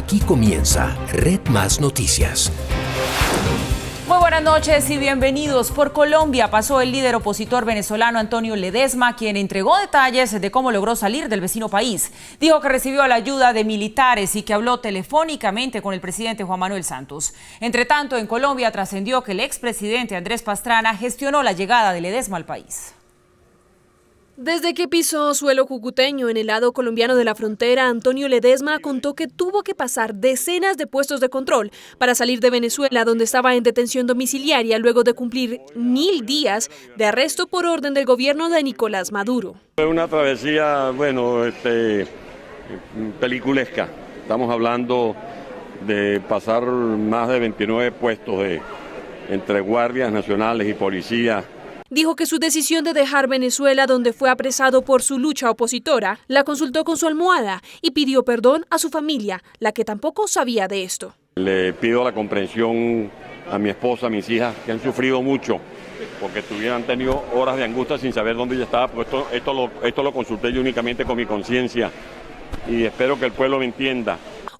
Aquí comienza Red Más Noticias. Muy buenas noches y bienvenidos. Por Colombia pasó el líder opositor venezolano Antonio Ledezma, quien entregó detalles de cómo logró salir del vecino país. Dijo que recibió la ayuda de militares y que habló telefónicamente con el presidente Juan Manuel Santos. Entre tanto, en Colombia trascendió que el expresidente Andrés Pastrana gestionó la llegada de Ledezma al país. Desde que pisó suelo cucuteño en el lado colombiano de la frontera, Antonio Ledezma contó que tuvo que pasar decenas de puestos de control para salir de Venezuela, donde estaba en detención domiciliaria luego de cumplir 1000 días de arresto por orden del gobierno de Nicolás Maduro. Fue una travesía, peliculesca. Estamos hablando de pasar más de 29 puestos entre guardias nacionales y policías. Dijo que su decisión de dejar Venezuela, donde fue apresado por su lucha opositora, la consultó con su almohada y pidió perdón a su familia, la que tampoco sabía de esto. Le pido la comprensión a mi esposa, a mis hijas, que han sufrido mucho, porque han tenido horas de angustia sin saber dónde ella estaba, porque esto lo consulté yo únicamente con mi conciencia y espero que el pueblo me entienda.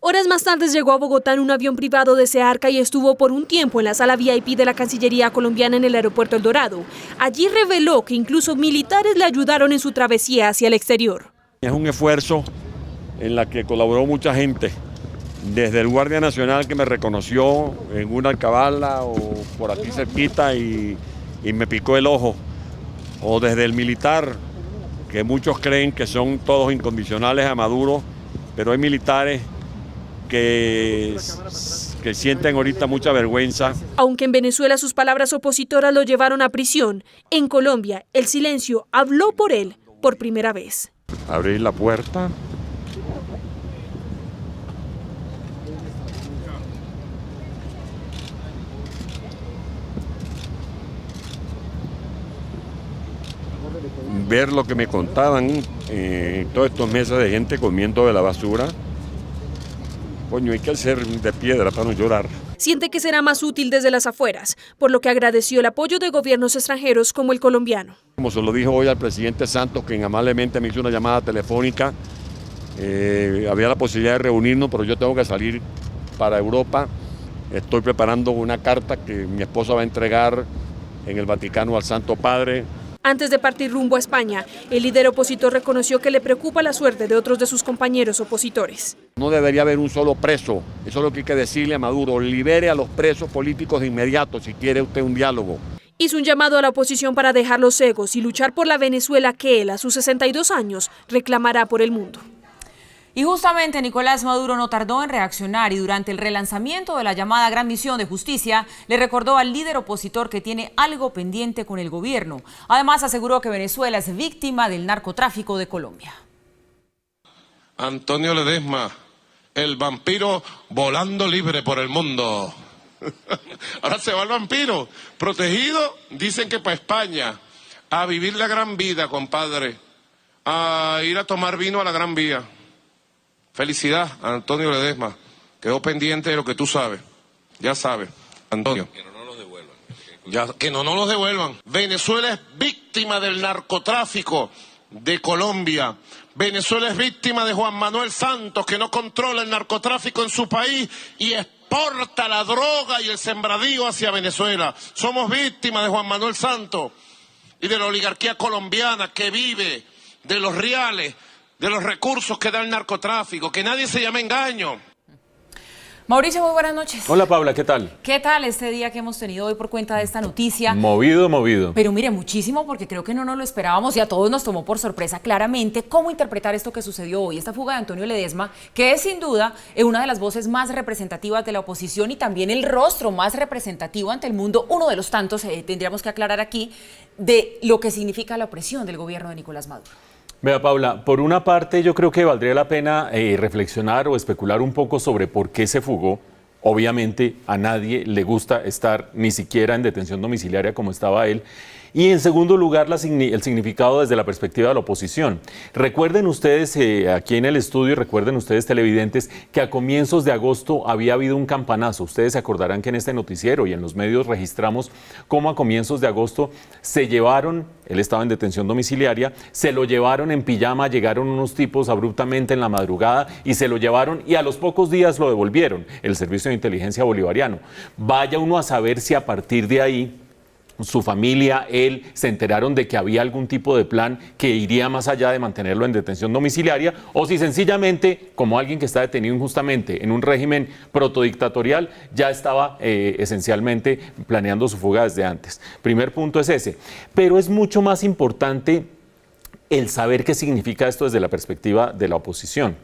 Horas más tarde llegó a Bogotá en un avión privado de Searca y estuvo por un tiempo en la sala VIP de la Cancillería colombiana en el aeropuerto El Dorado. Allí reveló que incluso militares le ayudaron en su travesía hacia el exterior. Es un esfuerzo en la que colaboró mucha gente, desde el Guardia Nacional que me reconoció en una alcabala o por aquí cerquita y me picó el ojo, o desde el militar, que muchos creen que son todos incondicionales a Maduro, pero hay militares que sienten ahorita mucha vergüenza. Aunque en Venezuela sus palabras opositoras lo llevaron a prisión, en Colombia el silencio habló por él por primera vez. Abrí la puerta. Ver lo que me contaban todos estos meses de gente comiendo de la basura. Coño, hay que ser de piedra para no llorar. Siente que será más útil desde las afueras, por lo que agradeció el apoyo de gobiernos extranjeros como el colombiano. Como se lo dijo hoy al presidente Santos, quien amablemente me hizo una llamada telefónica, había la posibilidad de reunirnos, pero yo tengo que salir para Europa. Estoy preparando una carta que mi esposa va a entregar en el Vaticano al Santo Padre. Antes de partir rumbo a España, el líder opositor reconoció que le preocupa la suerte de otros de sus compañeros opositores. No debería haber un solo preso, eso es lo que hay que decirle a Maduro, libere a los presos políticos de inmediato si quiere usted un diálogo. Hizo un llamado a la oposición para dejar los egos y luchar por la Venezuela que él, a sus 62 años, reclamará por el mundo. Y justamente Nicolás Maduro no tardó en reaccionar y durante el relanzamiento de la llamada Gran Misión de Justicia le recordó al líder opositor que tiene algo pendiente con el gobierno. Además aseguró que Venezuela es víctima del narcotráfico de Colombia. Antonio Ledezma, el vampiro volando libre por el mundo. Ahora se va el vampiro, protegido, dicen que para España, a vivir la gran vida, compadre, a ir a tomar vino a la Gran Vía. Felicidad a Antonio Ledezma. Quedó pendiente de lo que tú sabes. Ya sabes, Antonio. Que no nos los devuelvan. Que no nos los devuelvan. Venezuela es víctima del narcotráfico de Colombia. Venezuela es víctima de Juan Manuel Santos, que no controla el narcotráfico en su país y exporta la droga y el sembradío hacia Venezuela. Somos víctimas de Juan Manuel Santos y de la oligarquía colombiana que vive de los reales, de los recursos que da el narcotráfico, que nadie se llame engaño. Mauricio, muy buenas noches. Hola Paula, ¿qué tal? ¿Qué tal este día que hemos tenido hoy por cuenta de esta noticia? Movido. Pero mire, muchísimo, porque creo que no nos lo esperábamos y a todos nos tomó por sorpresa claramente cómo interpretar esto que sucedió hoy, esta fuga de Antonio Ledezma, que es sin duda una de las voces más representativas de la oposición y también el rostro más representativo ante el mundo, uno de los tantos, tendríamos que aclarar aquí, de lo que significa la opresión del gobierno de Nicolás Maduro. Vea, Paula, por una parte yo creo que valdría la pena reflexionar o especular un poco sobre por qué se fugó. Obviamente a nadie le gusta estar ni siquiera en detención domiciliaria como estaba él. Y en segundo lugar, el significado desde la perspectiva de la oposición. Recuerden ustedes aquí en el estudio, recuerden ustedes televidentes, que a comienzos de agosto había habido un campanazo. Ustedes se acordarán que en este noticiero y en los medios registramos cómo a comienzos de agosto se llevaron, él estaba en detención domiciliaria, se lo llevaron en pijama, llegaron unos tipos abruptamente en la madrugada y se lo llevaron y a los pocos días lo devolvieron, el Servicio de Inteligencia Bolivariano. Vaya uno a saber si a partir de ahí su familia, él, se enteraron de que había algún tipo de plan que iría más allá de mantenerlo en detención domiciliaria, o si sencillamente, como alguien que está detenido injustamente en un régimen protodictatorial, ya estaba esencialmente planeando su fuga desde antes. Primer punto es ese. Pero es mucho más importante el saber qué significa esto desde la perspectiva de la oposición.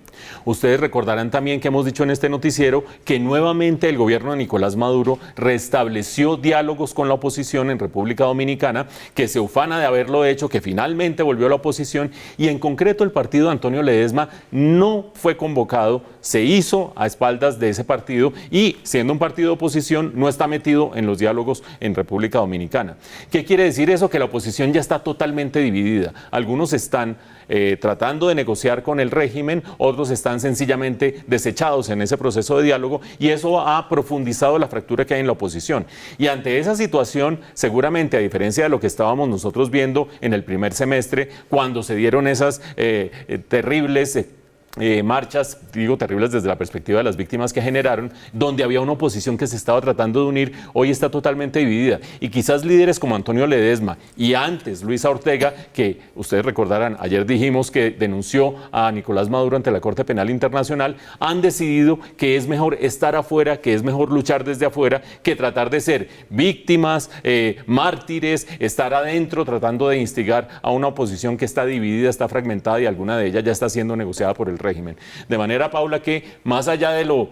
Ustedes recordarán también que hemos dicho en este noticiero que nuevamente el gobierno de Nicolás Maduro restableció diálogos con la oposición en República Dominicana, que se ufana de haberlo hecho, que finalmente volvió a la oposición, y en concreto el partido de Antonio Ledesma no fue convocado, se hizo a espaldas de ese partido y, siendo un partido de oposición, no está metido en los diálogos en República Dominicana. ¿Qué quiere decir eso? Que la oposición ya está totalmente dividida. Algunos están tratando de negociar con el régimen, otros están sencillamente desechados en ese proceso de diálogo, y eso ha profundizado la fractura que hay en la oposición. Y ante esa situación, seguramente, a diferencia de lo que estábamos nosotros viendo en el primer semestre, cuando se dieron esas terribles marchas, digo terribles desde la perspectiva de las víctimas que generaron, donde había una oposición que se estaba tratando de unir, hoy está totalmente dividida. Y quizás líderes como Antonio Ledesma y antes Luisa Ortega, que ustedes recordarán, ayer dijimos que denunció a Nicolás Maduro ante la Corte Penal Internacional, han decidido que es mejor estar afuera, que es mejor luchar desde afuera, que tratar de ser víctimas, mártires, estar adentro tratando de instigar a una oposición que está dividida, está fragmentada, y alguna de ellas ya está siendo negociada por el régimen. De manera, Paula, que más allá de lo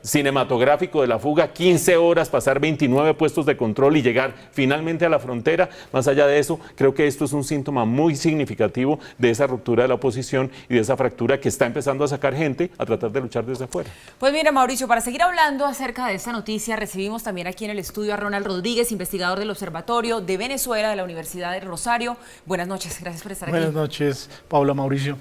cinematográfico de la fuga, 15 horas, pasar 29 puestos de control y llegar finalmente a la frontera, más allá de eso, creo que esto es un síntoma muy significativo de esa ruptura de la oposición y de esa fractura que está empezando a sacar gente a tratar de luchar desde afuera. Pues mira, Mauricio, para seguir hablando acerca de esta noticia, recibimos también aquí en el estudio a Ronald Rodríguez, investigador del Observatorio de Venezuela de la Universidad de Rosario. Buenas noches, gracias por estar aquí. Buenas noches, Paula, Mauricio.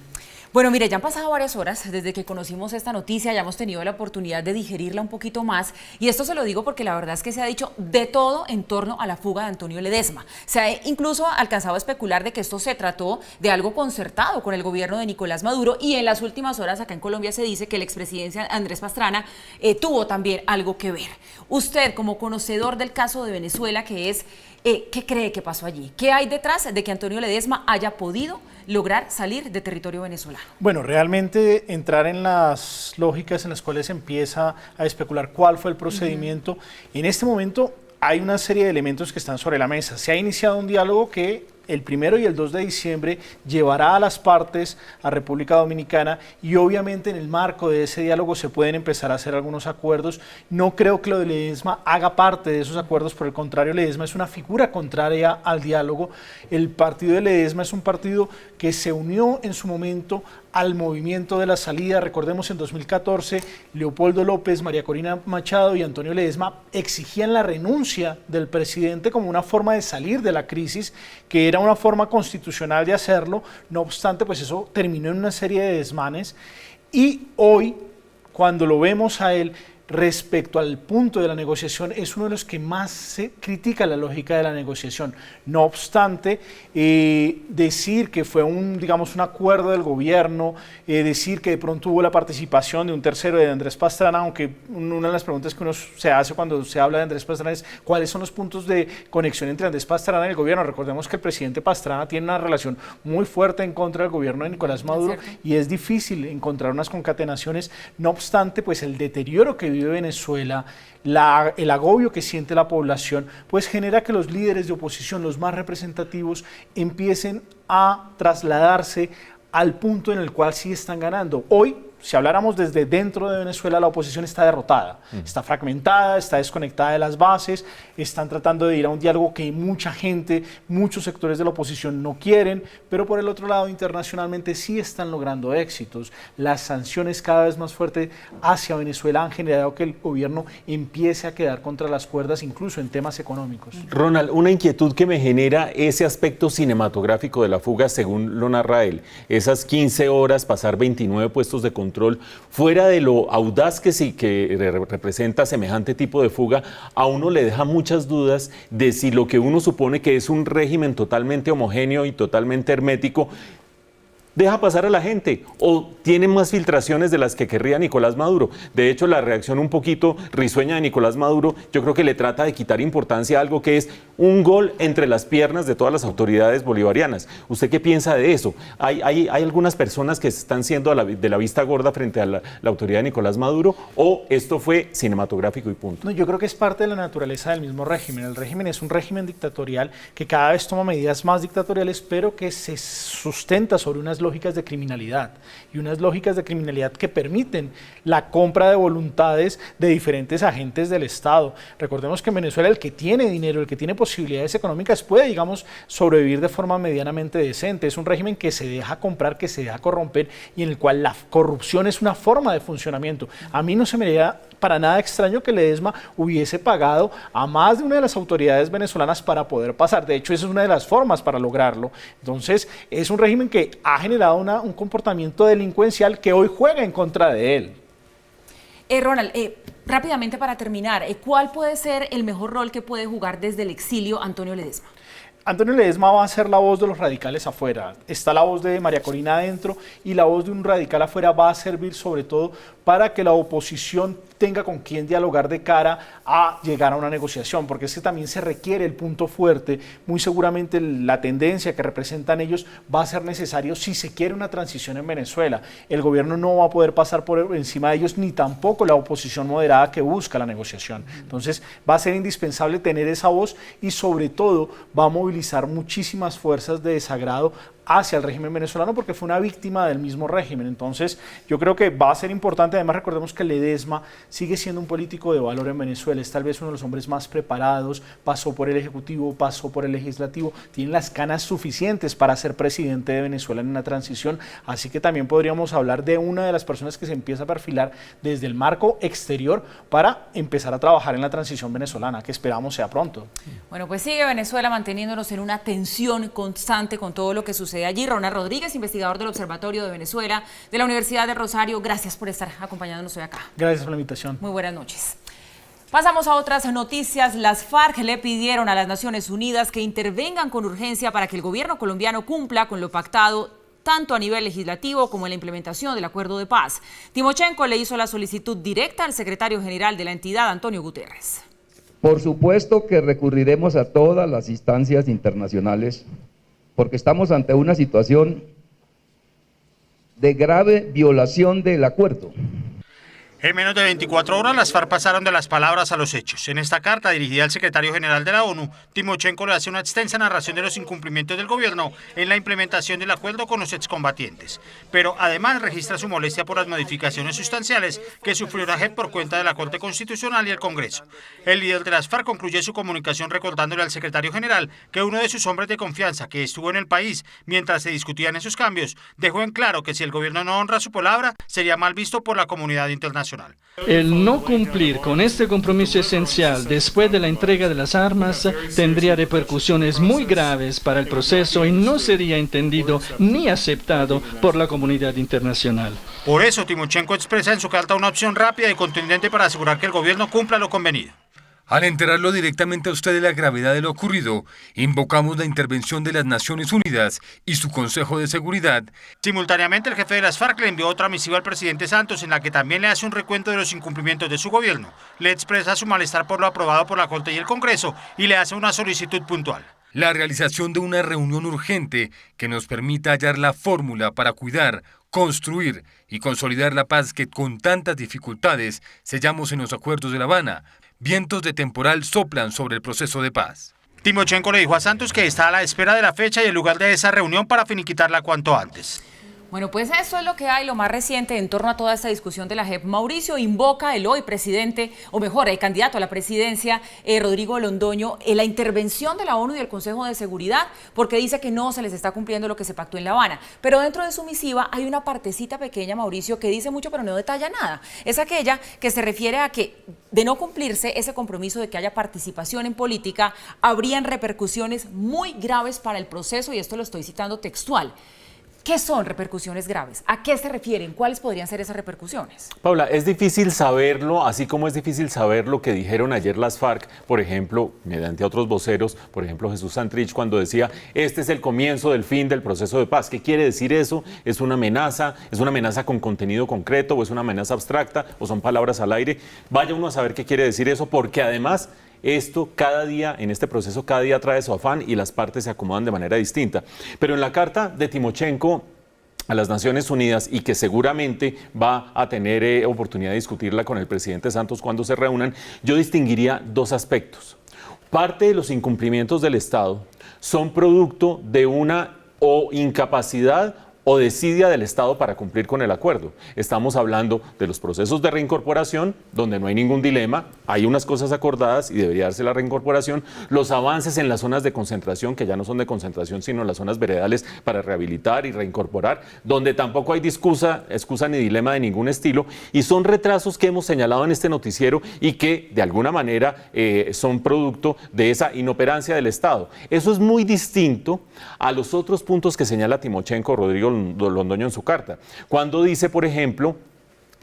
Bueno, mire, ya han pasado varias horas desde que conocimos esta noticia, ya hemos tenido la oportunidad de digerirla un poquito más, y esto se lo digo porque la verdad es que se ha dicho de todo en torno a la fuga de Antonio Ledesma. Se ha incluso alcanzado a especular de que esto se trató de algo concertado con el gobierno de Nicolás Maduro, y en las últimas horas acá en Colombia se dice que el expresidente Andrés Pastrana tuvo también algo que ver. Usted, como conocedor del caso de Venezuela, que es, ¿qué cree que pasó allí? ¿Qué hay detrás de que Antonio Ledesma haya podido lograr salir de territorio venezolano? Bueno, realmente entrar en las lógicas en las cuales se empieza a especular cuál fue el procedimiento, en este momento hay una serie de elementos que están sobre la mesa. Se ha iniciado un diálogo que el 1 y el 2 de diciembre llevará a las partes a República Dominicana, y obviamente en el marco de ese diálogo se pueden empezar a hacer algunos acuerdos. No creo que lo de Ledesma haga parte de esos acuerdos, por el contrario, Ledesma es una figura contraria al diálogo. El partido de Ledesma es un partido que se unió en su momento al movimiento de la salida. Recordemos, en 2014, Leopoldo López, María Corina Machado y Antonio Ledesma exigían la renuncia del presidente como una forma de salir de la crisis, que era una forma constitucional de hacerlo. No obstante, pues eso terminó en una serie de desmanes, y hoy, cuando lo vemos a él respecto al punto de la negociación, es uno de los que más se critica la lógica de la negociación. No obstante, decir que fue un acuerdo del gobierno, decir que de pronto hubo la participación de un tercero, de Andrés Pastrana, aunque una de las preguntas que uno se hace cuando se habla de Andrés Pastrana es cuáles son los puntos de conexión entre Andrés Pastrana y el gobierno. Recordemos que el presidente Pastrana tiene una relación muy fuerte en contra del gobierno de Nicolás Maduro, y es difícil encontrar unas concatenaciones. No obstante, pues el deterioro que vive Venezuela, el agobio que siente la población, pues genera que los líderes de oposición, los más representativos, empiecen a trasladarse al punto en el cual sí están ganando. Hoy si habláramos desde dentro de Venezuela, la oposición está derrotada, está fragmentada, está desconectada de las bases, están tratando de ir a un diálogo que mucha gente, muchos sectores de la oposición no quieren, pero por el otro lado, internacionalmente sí están logrando éxitos. Las sanciones cada vez más fuertes hacia Venezuela han generado que el gobierno empiece a quedar contra las cuerdas, incluso en temas económicos. Ronald, una inquietud que me genera ese aspecto cinematográfico de la fuga, según lo narra él, esas 15 horas, pasar 29 puestos de control, fuera de lo audaz que sí que representa semejante tipo de fuga, a uno le deja muchas dudas de si lo que uno supone que es un régimen totalmente homogéneo y totalmente hermético deja pasar a la gente o tiene más filtraciones de las que querría Nicolás Maduro. De hecho, la reacción un poquito risueña de Nicolás Maduro, yo creo que le trata de quitar importancia a algo que es un gol entre las piernas de todas las autoridades bolivarianas. ¿Usted qué piensa de eso? ¿Hay algunas personas que están siendo de la vista gorda frente a la autoridad de Nicolás Maduro o esto fue cinematográfico y punto? No, yo creo que es parte de la naturaleza del mismo régimen. El régimen es un régimen dictatorial que cada vez toma medidas más dictatoriales, pero que se sustenta sobre unas lógicas de criminalidad y unas lógicas de criminalidad que permiten la compra de voluntades de diferentes agentes del Estado. Recordemos que en Venezuela el que tiene dinero, el que tiene posibilidades económicas puede, digamos, sobrevivir de forma medianamente decente. Es un régimen que se deja comprar, que se deja corromper y en el cual la corrupción es una forma de funcionamiento. A mí no se me haría para nada extraño que Ledesma hubiese pagado a más de una de las autoridades venezolanas para poder pasar. De hecho, esa es una de las formas para lograrlo. Entonces, es un régimen que ha generado un comportamiento delincuencial que hoy juega en contra de él. Ronald, rápidamente para terminar, ¿cuál puede ser el mejor rol que puede jugar desde el exilio Antonio Ledesma? Antonio Ledesma va a ser la voz de los radicales afuera. Está la voz de María Corina adentro y la voz de un radical afuera va a servir sobre todo para que la oposición tenga con quién dialogar de cara a llegar a una negociación, porque es que también se requiere el punto fuerte. Muy seguramente la tendencia que representan ellos va a ser necesario si se quiere una transición en Venezuela. El gobierno no va a poder pasar por encima de ellos, ni tampoco la oposición moderada que busca la negociación. Entonces va a ser indispensable tener esa voz y sobre todo va a movilizar muchísimas fuerzas de desagrado hacia el régimen venezolano porque fue una víctima del mismo régimen. Entonces yo creo que va a ser importante. Además, recordemos que Ledesma sigue siendo un político de valor en Venezuela, es tal vez uno de los hombres más preparados, pasó por el Ejecutivo, pasó por el Legislativo, tiene las canas suficientes para ser presidente de Venezuela en una transición, así que también podríamos hablar de una de las personas que se empieza a perfilar desde el marco exterior para empezar a trabajar en la transición venezolana, que esperamos sea pronto. Bueno, pues sigue Venezuela manteniéndonos en una tensión constante con todo lo que sucede allí. Ronald Rodríguez, investigador del Observatorio de Venezuela de la Universidad de Rosario, gracias por estar acompañándonos hoy acá. Gracias por la invitación. Muy buenas noches. Pasamos a otras noticias. Las FARC le pidieron a las Naciones Unidas que intervengan con urgencia para que el gobierno colombiano cumpla con lo pactado tanto a nivel legislativo como en la implementación del acuerdo de paz. Timochenko le hizo la solicitud directa al secretario general de la entidad, Antonio Guterres. Por supuesto que recurriremos a todas las instancias internacionales porque estamos ante una situación de grave violación del acuerdo. En menos de 24 horas, las FARC pasaron de las palabras a los hechos. En esta carta, dirigida al secretario general de la ONU, Timochenko le hace una extensa narración de los incumplimientos del gobierno en la implementación del acuerdo con los excombatientes. Pero además registra su molestia por las modificaciones sustanciales que sufrió la JEP por cuenta de la Corte Constitucional y el Congreso. El líder de las FARC concluye su comunicación recordándole al secretario general que uno de sus hombres de confianza, que estuvo en el país mientras se discutían esos cambios, dejó en claro que si el gobierno no honra su palabra, sería mal visto por la comunidad internacional. El no cumplir con este compromiso esencial después de la entrega de las armas tendría repercusiones muy graves para el proceso y no sería entendido ni aceptado por la comunidad internacional. Por eso, Timochenko expresa en su carta una opción rápida y contundente para asegurar que el gobierno cumpla lo convenido. Al enterarlo directamente a usted de la gravedad de lo ocurrido, invocamos la intervención de las Naciones Unidas y su Consejo de Seguridad. Simultáneamente, el jefe de las FARC le envió otra misiva al presidente Santos en la que también le hace un recuento de los incumplimientos de su gobierno. Le expresa su malestar por lo aprobado por la Corte y el Congreso y le hace una solicitud puntual. La realización de una reunión urgente que nos permita hallar la fórmula para cuidar, construir y consolidar la paz que con tantas dificultades sellamos en los acuerdos de La Habana. Vientos de temporal soplan sobre el proceso de paz. Timochenko le dijo a Santos que está a la espera de la fecha y el lugar de esa reunión para finiquitarla cuanto antes. Bueno, pues eso es lo que hay, lo más reciente en torno a toda esta discusión de la JEP. Mauricio invoca el hoy presidente, o mejor, el candidato a la presidencia, Rodrigo Londoño, en la intervención de la ONU y del Consejo de Seguridad, porque dice que no se les está cumpliendo lo que se pactó en La Habana. Pero dentro de su misiva hay una partecita pequeña, Mauricio, que dice mucho pero no detalla nada. Es aquella que se refiere a que, de no cumplirse ese compromiso de que haya participación en política, habrían repercusiones muy graves para el proceso, y esto lo estoy citando textual. ¿Qué son repercusiones graves? ¿A qué se refieren? ¿Cuáles podrían ser esas repercusiones? Paula, es difícil saberlo, así como es difícil saber lo que dijeron ayer las FARC, por ejemplo, mediante otros voceros, por ejemplo Jesús Santrich, cuando decía, este es el comienzo del fin del proceso de paz. ¿Qué quiere decir eso? ¿Es una amenaza con contenido concreto, o es una amenaza abstracta, o son palabras al aire? Vaya uno a saber qué quiere decir eso, porque además esto cada día, en este proceso, cada día trae su afán y las partes se acomodan de manera distinta. Pero en la carta de Timochenko a las Naciones Unidas, y que seguramente va a tener oportunidad de discutirla con el presidente Santos cuando se reúnan, yo distinguiría dos aspectos. Parte de los incumplimientos del Estado son producto de una incapacidad o desidia del Estado para cumplir con el acuerdo. Estamos hablando de los procesos de reincorporación, donde no hay ningún dilema, hay unas cosas acordadas y debería darse la reincorporación, los avances en las zonas de concentración, que ya no son de concentración, sino las zonas veredales para rehabilitar y reincorporar, donde tampoco hay excusa ni dilema de ningún estilo, y son retrasos que hemos señalado en este noticiero y que de alguna manera son producto de esa inoperancia del Estado. Eso es muy distinto a los otros puntos que señala Timochenko, Rodrigo Londoño, en su carta, cuando dice, por ejemplo,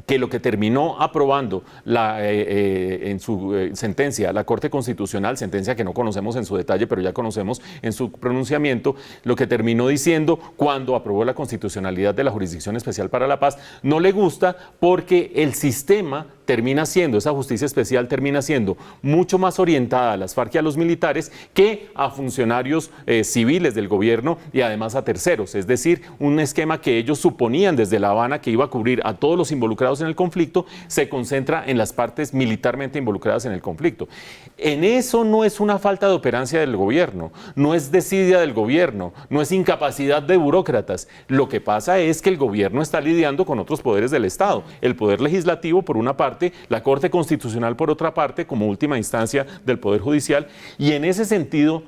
que lo que terminó aprobando en su sentencia la Corte Constitucional, sentencia que no conocemos en su detalle, pero ya conocemos en su pronunciamiento, lo que terminó diciendo cuando aprobó la constitucionalidad de la Jurisdicción Especial para la Paz, no le gusta porque el sistema termina siendo, esa justicia especial termina siendo mucho más orientada a las FARC y a los militares que a funcionarios civiles del gobierno y además a terceros, es decir, un esquema que ellos suponían desde La Habana que iba a cubrir a todos los involucrados en el conflicto, se concentra en las partes militarmente involucradas en el conflicto. En eso no es una falta de operancia del gobierno, no es desidia del gobierno, no es incapacidad de burócratas. Lo que pasa es que el gobierno está lidiando con otros poderes del Estado, el poder legislativo por una parte, la Corte Constitucional por otra parte, como última instancia del Poder Judicial, y en ese sentido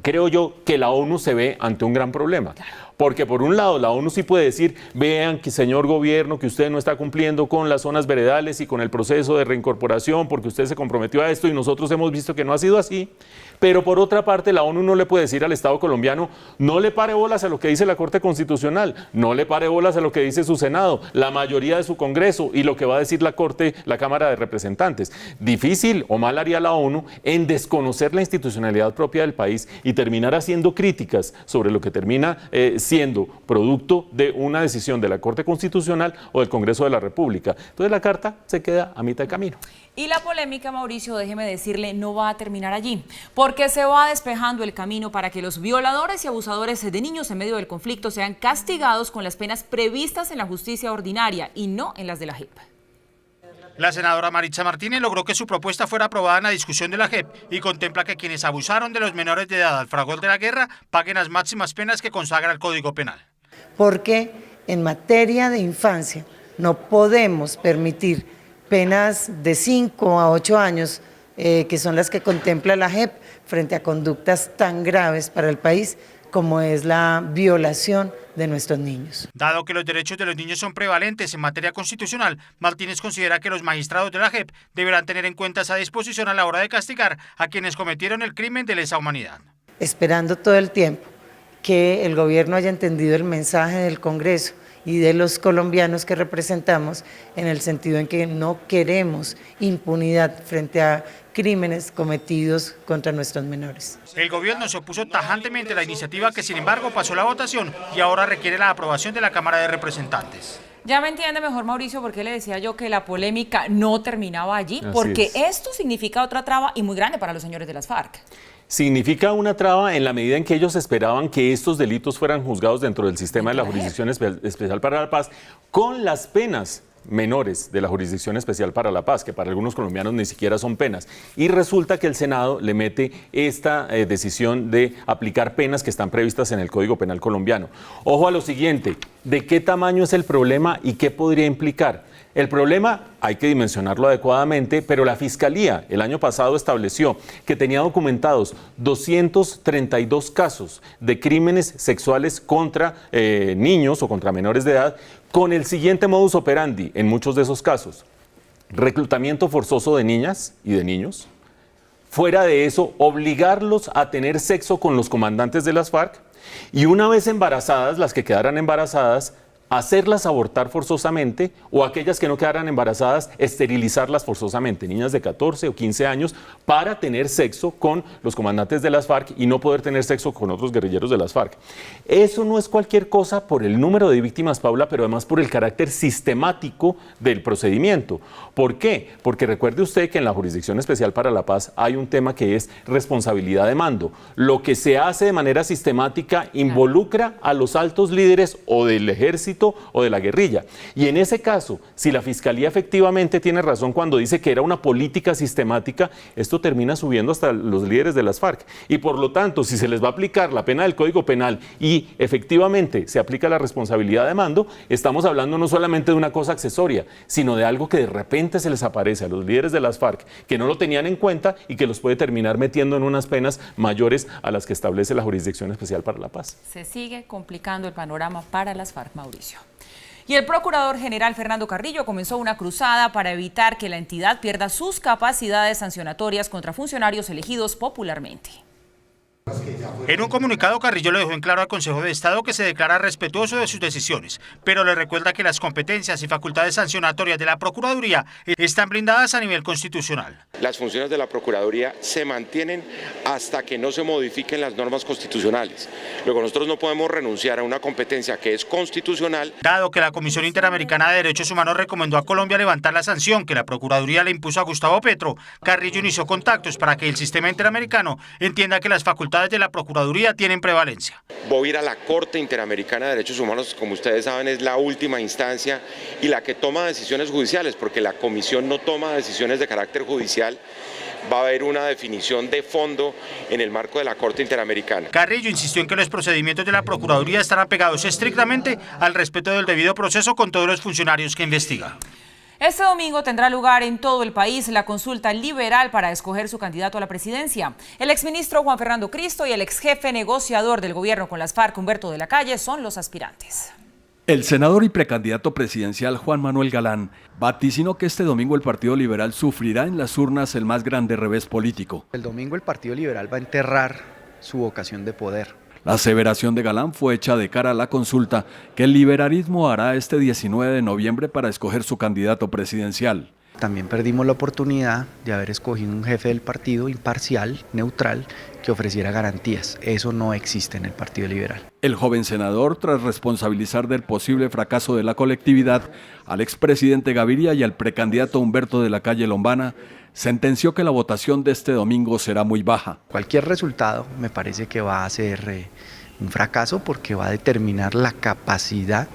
creo yo que la ONU se ve ante un gran problema. Porque por un lado la ONU sí puede decir, vean que señor gobierno, que usted no está cumpliendo con las zonas veredales y con el proceso de reincorporación porque usted se comprometió a esto y nosotros hemos visto que no ha sido así. Pero por otra parte la ONU no le puede decir al Estado colombiano, no le pare bolas a lo que dice la Corte Constitucional, no le pare bolas a lo que dice su Senado, la mayoría de su Congreso y lo que va a decir la Corte, la Cámara de Representantes. Difícil o mal haría la ONU en desconocer la institucionalidad propia del país y terminar haciendo críticas sobre lo que termina siendo producto de una decisión de la Corte Constitucional o del Congreso de la República. Entonces la carta se queda a mitad de camino. Y la polémica, Mauricio, déjeme decirle, no va a terminar allí, porque se va despejando el camino para que los violadores y abusadores de niños en medio del conflicto sean castigados con las penas previstas en la justicia ordinaria y no en las de la JEP. La senadora Maritza Martínez logró que su propuesta fuera aprobada en la discusión de la JEP y contempla que quienes abusaron de los menores de edad al fragor de la guerra paguen las máximas penas que consagra el Código Penal. Porque en materia de infancia no podemos permitir penas de 5 a 8 años, que son las que contempla la JEP, frente a conductas tan graves para el país como es la violación de nuestros niños. Dado que los derechos de los niños son prevalentes en materia constitucional, Martínez considera que los magistrados de la JEP deberán tener en cuenta esa disposición a la hora de castigar a quienes cometieron el crimen de lesa humanidad. Esperando todo el tiempo que el gobierno haya entendido el mensaje del Congreso y de los colombianos que representamos, en el sentido en que no queremos impunidad frente a crímenes cometidos contra nuestros menores. El gobierno se opuso tajantemente a la iniciativa que sin embargo pasó la votación y ahora requiere la aprobación de la Cámara de Representantes. Ya me entiende mejor, Mauricio, porque le decía yo que la polémica no terminaba allí, porque esto significa otra traba y muy grande para los señores de las FARC. Significa una traba en la medida en que ellos esperaban que estos delitos fueran juzgados dentro del sistema de la Jurisdicción Especial para la Paz con las penas menores de la Jurisdicción Especial para la Paz, que para algunos colombianos ni siquiera son penas. Y resulta que el Senado le mete esta decisión de aplicar penas que están previstas en el Código Penal colombiano. Ojo a lo siguiente, ¿de qué tamaño es el problema y qué podría implicar? El problema hay que dimensionarlo adecuadamente, pero la Fiscalía el año pasado estableció que tenía documentados 232 casos de crímenes sexuales contra niños o contra menores de edad, con el siguiente modus operandi en muchos de esos casos: reclutamiento forzoso de niñas y de niños. Fuera de eso, obligarlos a tener sexo con los comandantes de las FARC y una vez embarazadas, las que quedaran embarazadas, hacerlas abortar forzosamente, o aquellas que no quedaran embarazadas, esterilizarlas forzosamente, niñas de 14 o 15 años, para tener sexo con los comandantes de las FARC y no poder tener sexo con otros guerrilleros de las FARC. Eso no es cualquier cosa por el número de víctimas, Paula, pero además por el carácter sistemático del procedimiento. ¿Por qué? Porque recuerde usted que en la Jurisdicción Especial para la Paz hay un tema que es responsabilidad de mando. Lo que se hace de manera sistemática involucra a los altos líderes o del ejército o de la guerrilla. Y en ese caso, si la Fiscalía efectivamente tiene razón cuando dice que era una política sistemática, esto termina subiendo hasta los líderes de las FARC. Y por lo tanto, si se les va a aplicar la pena del Código Penal y efectivamente se aplica la responsabilidad de mando, estamos hablando no solamente de una cosa accesoria, sino de algo que de repente se les aparece a los líderes de las FARC, que no lo tenían en cuenta y que los puede terminar metiendo en unas penas mayores a las que establece la Jurisdicción Especial para la Paz. Se sigue complicando el panorama para las FARC, Mauricio. Y el Procurador General Fernando Carrillo comenzó una cruzada para evitar que la entidad pierda sus capacidades sancionatorias contra funcionarios elegidos popularmente. En un comunicado, Carrillo le dejó en claro al Consejo de Estado que se declara respetuoso de sus decisiones, pero le recuerda que las competencias y facultades sancionatorias de la Procuraduría están blindadas a nivel constitucional. Las funciones de la Procuraduría se mantienen hasta que no se modifiquen las normas constitucionales. Luego nosotros no podemos renunciar a una competencia que es constitucional. Dado que la Comisión Interamericana de Derechos Humanos recomendó a Colombia levantar la sanción que la Procuraduría le impuso a Gustavo Petro, Carrillo inició contactos para que el sistema interamericano entienda que las facultades de la Procuraduría tienen prevalencia. Voy a ir a la Corte Interamericana de Derechos Humanos, como ustedes saben, es la última instancia y la que toma decisiones judiciales, porque la Comisión no toma decisiones de carácter judicial. Va a haber una definición de fondo en el marco de la Corte Interamericana. Carrillo insistió en que los procedimientos de la Procuraduría están apegados estrictamente al respeto del debido proceso con todos los funcionarios que investiga. Este domingo tendrá lugar en todo el país la consulta liberal para escoger su candidato a la presidencia. El exministro Juan Fernando Cristo y el exjefe negociador del gobierno con las FARC, Humberto de la Calle, son los aspirantes. El senador y precandidato presidencial Juan Manuel Galán vaticinó que este domingo el Partido Liberal sufrirá en las urnas el más grande revés político. El domingo el Partido Liberal va a enterrar su vocación de poder. La aseveración de Galán fue hecha de cara a la consulta que el liberalismo hará este 19 de noviembre para escoger su candidato presidencial. También perdimos la oportunidad de haber escogido un jefe del partido imparcial, neutral, que ofreciera garantías. Eso no existe en el Partido Liberal. El joven senador, tras responsabilizar del posible fracaso de la colectividad al expresidente Gaviria y al precandidato Humberto de la Calle Lombana, sentenció que la votación de este domingo será muy baja. Cualquier resultado me parece que va a ser un fracaso porque va a determinar la capacidad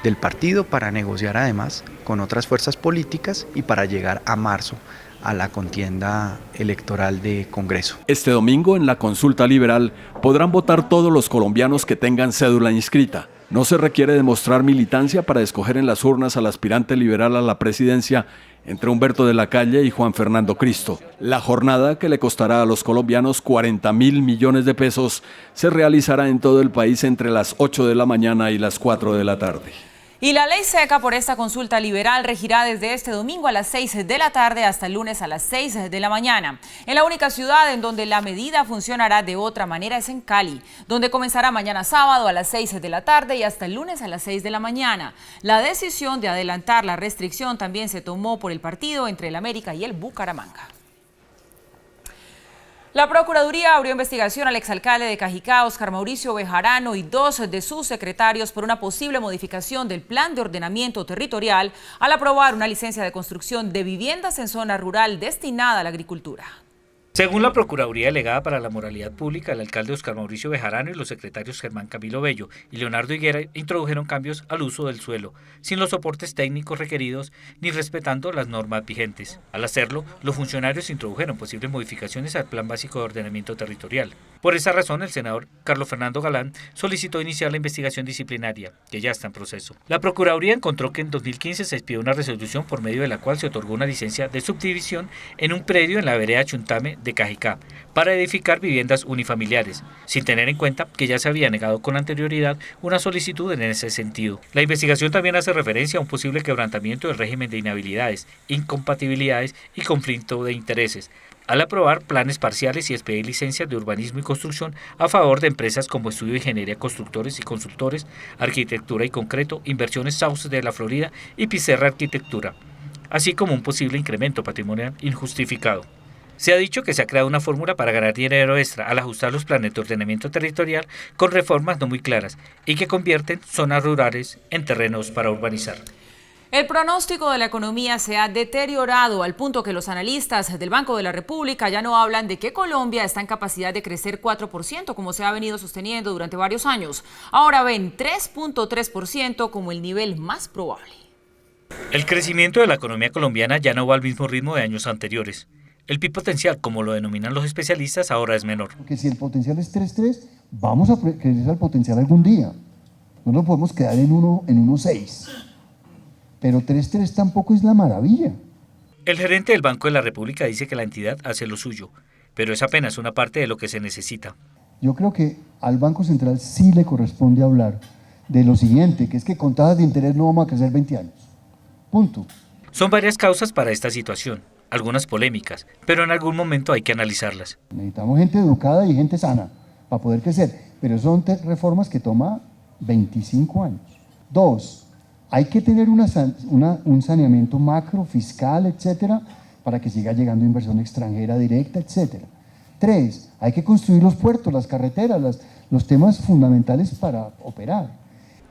del partido para negociar además con otras fuerzas políticas y para llegar a marzo a la contienda electoral de Congreso. Este domingo en la consulta liberal podrán votar todos los colombianos que tengan cédula inscrita. No se requiere demostrar militancia para escoger en las urnas al aspirante liberal a la presidencia entre Humberto de la Calle y Juan Fernando Cristo. La jornada, que le costará a los colombianos 40.000 millones de pesos, se realizará en todo el país entre las 8 de la mañana y las 4 de la tarde. Y la ley seca por esta consulta liberal regirá desde este domingo a las 6 de la tarde hasta el lunes a las 6 de la mañana. En la única ciudad en donde la medida funcionará de otra manera es en Cali, donde comenzará mañana sábado a las 6 de la tarde y hasta el lunes a las 6 de la mañana. La decisión de adelantar la restricción también se tomó por el partido entre el América y el Bucaramanga. La Procuraduría abrió investigación al exalcalde de Cajicá, Oscar Mauricio Bejarano, y 2 de sus secretarios por una posible modificación del plan de ordenamiento territorial al aprobar una licencia de construcción de viviendas en zona rural destinada a la agricultura. Según la Procuraduría Delegada para la Moralidad Pública, el alcalde Oscar Mauricio Bejarano y los secretarios Germán Camilo Bello y Leonardo Higuera introdujeron cambios al uso del suelo, sin los soportes técnicos requeridos ni respetando las normas vigentes. Al hacerlo, los funcionarios introdujeron posibles modificaciones al Plan Básico de Ordenamiento Territorial. Por esa razón, el senador Carlos Fernando Galán solicitó iniciar la investigación disciplinaria, que ya está en proceso. La Procuraduría encontró que en 2015 se expidió una resolución por medio de la cual se otorgó una licencia de subdivisión en un predio en la vereda Chuntame de Cajicá para edificar viviendas unifamiliares, sin tener en cuenta que ya se había negado con anterioridad una solicitud en ese sentido. La investigación también hace referencia a un posible quebrantamiento del régimen de inhabilidades, incompatibilidades y conflicto de intereses, al aprobar planes parciales y expedir licencias de urbanismo y construcción a favor de empresas como Estudio de Ingeniería Constructores y Consultores, Arquitectura y Concreto, Inversiones Sauces de la Florida y Pizarra Arquitectura, así como un posible incremento patrimonial injustificado. Se ha dicho que se ha creado una fórmula para ganar dinero extra al ajustar los planes de ordenamiento territorial con reformas no muy claras y que convierten zonas rurales en terrenos para urbanizar. El pronóstico de la economía se ha deteriorado al punto que los analistas del Banco de la República ya no hablan de que Colombia está en capacidad de crecer 4%, como se ha venido sosteniendo durante varios años. Ahora ven 3.3% como el nivel más probable. El crecimiento de la economía colombiana ya no va al mismo ritmo de años anteriores. El PIB potencial, como lo denominan los especialistas, ahora es menor. Porque si el potencial es 3.3, vamos a crecer al potencial algún día. No nos podemos quedar en 1.6. Pero 3.3 tampoco es la maravilla. El gerente del Banco de la República dice que la entidad hace lo suyo, pero es apenas una parte de lo que se necesita. Yo creo que al Banco Central sí le corresponde hablar de lo siguiente, que es que con tasas de interés no vamos a crecer 20 años. Punto. Son varias causas para esta situación, algunas polémicas, pero en algún momento hay que analizarlas. Necesitamos gente educada y gente sana para poder crecer, pero son reformas que toman 25 años. 2, hay que tener un saneamiento macro, fiscal, etcétera, para que siga llegando inversión extranjera directa, etcétera. 3, hay que construir los puertos, las carreteras, los temas fundamentales para operar.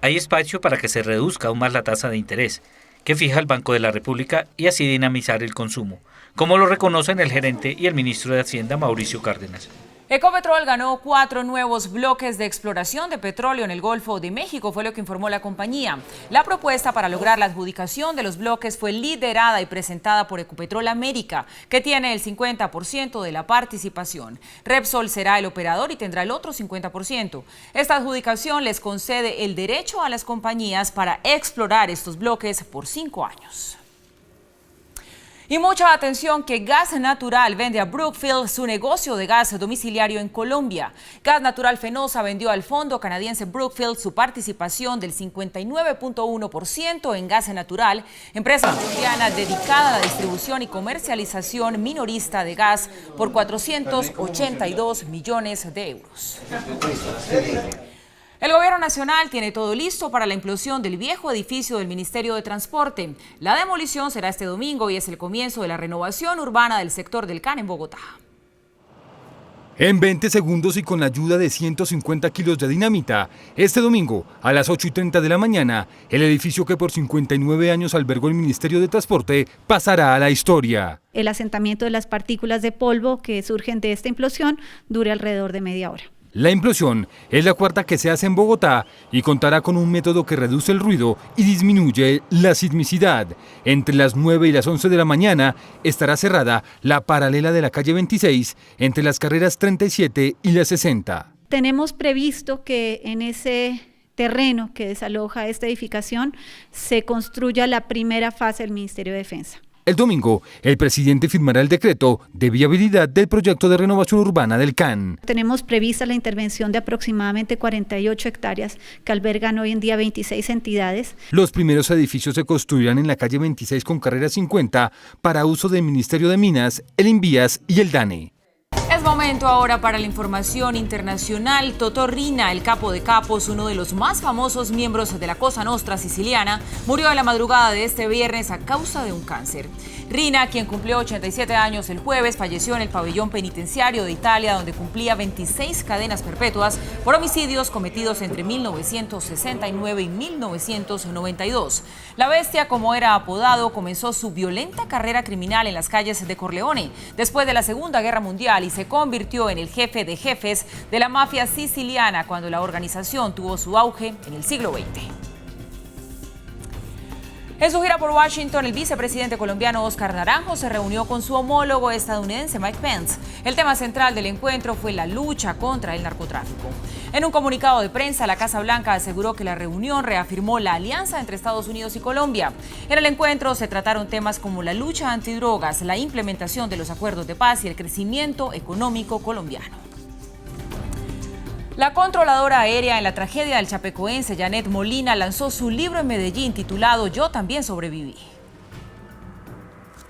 Hay espacio para que se reduzca aún más la tasa de interés que fija el Banco de la República y así dinamizar el consumo, como lo reconocen el gerente y el ministro de Hacienda, Mauricio Cárdenas. Ecopetrol ganó 4 nuevos bloques de exploración de petróleo en el Golfo de México, fue lo que informó la compañía. La propuesta para lograr la adjudicación de los bloques fue liderada y presentada por Ecopetrol América, que tiene el 50% de la participación. Repsol será el operador y tendrá el otro 50%. Esta adjudicación les concede el derecho a las compañías para explorar estos bloques por 5 años. Y mucha atención que Gas Natural vende a Brookfield su negocio de gas domiciliario en Colombia. Gas Natural Fenosa vendió al fondo canadiense Brookfield su participación del 59.1% en Gas Natural, empresa colombiana dedicada a la distribución y comercialización minorista de gas por 482 millones de euros. El Gobierno Nacional tiene todo listo para la implosión del viejo edificio del Ministerio de Transporte. La demolición será este domingo y es el comienzo de la renovación urbana del sector del CAN en Bogotá. En 20 segundos y con la ayuda de 150 kilos de dinamita, este domingo a las 8:30 de la mañana, el edificio que por 59 años albergó el Ministerio de Transporte pasará a la historia. El asentamiento de las partículas de polvo que surgen de esta implosión dure alrededor de media hora. La implosión es la cuarta que se hace en Bogotá y contará con un método que reduce el ruido y disminuye la sismicidad. Entre las 9 y las 11 de la mañana estará cerrada la paralela de la calle 26 entre las carreras 37 y las 60. Tenemos previsto que en ese terreno que desaloja esta edificación se construya la primera fase del Ministerio de Defensa. El domingo, el presidente firmará el decreto de viabilidad del proyecto de renovación urbana del CAN. Tenemos prevista la intervención de aproximadamente 48 hectáreas que albergan hoy en día 26 entidades. Los primeros edificios se construirán en la calle 26 con carrera 50 para uso del Ministerio de Minas, el Invías y el DANE. Es Momento ahora para la información internacional. Totò Riina, el capo de capos, uno de los más famosos miembros de la Cosa Nostra siciliana, murió en la madrugada de este viernes a causa de un cáncer. Riina, quien cumplió 87 años el jueves, falleció en el pabellón penitenciario de Italia, donde cumplía 26 cadenas perpetuas por homicidios cometidos entre 1969 y 1992. La bestia, como era apodado, comenzó su violenta carrera criminal en las calles de Corleone después de la Segunda Guerra Mundial y se convirtió en el jefe de jefes de la mafia siciliana cuando la organización tuvo su auge en el siglo XX. En su gira por Washington, el vicepresidente colombiano Óscar Naranjo se reunió con su homólogo estadounidense Mike Pence. El tema central del encuentro fue la lucha contra el narcotráfico. En un comunicado de prensa, la Casa Blanca aseguró que la reunión reafirmó la alianza entre Estados Unidos y Colombia. En el encuentro se trataron temas como la lucha antidrogas, la implementación de los acuerdos de paz y el crecimiento económico colombiano. La controladora aérea en la tragedia del chapecoense Janet Molina lanzó su libro en Medellín titulado Yo también sobreviví.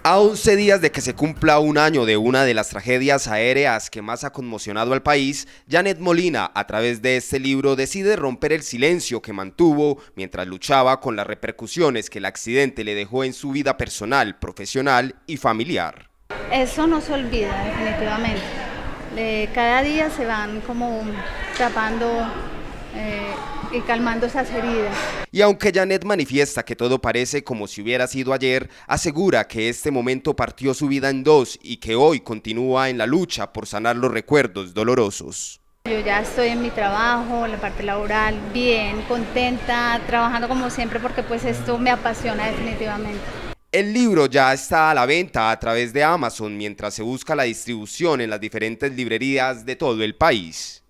A 11 días de que se cumpla un año de una de las tragedias aéreas que más ha conmocionado al país, Janet Molina, a través de este libro, decide romper el silencio que mantuvo mientras luchaba con las repercusiones que el accidente le dejó en su vida personal, profesional y familiar. Eso no se olvida definitivamente. Cada día se van como tapando y calmando esas heridas. Y aunque Janet manifiesta que todo parece como si hubiera sido ayer, asegura que este momento partió su vida en dos y que hoy continúa en la lucha por sanar los recuerdos dolorosos. Yo ya estoy en mi trabajo, en la parte laboral, bien, contenta, trabajando como siempre porque pues esto me apasiona definitivamente. El libro ya está a la venta a través de Amazon mientras se busca la distribución en las diferentes librerías de todo el país.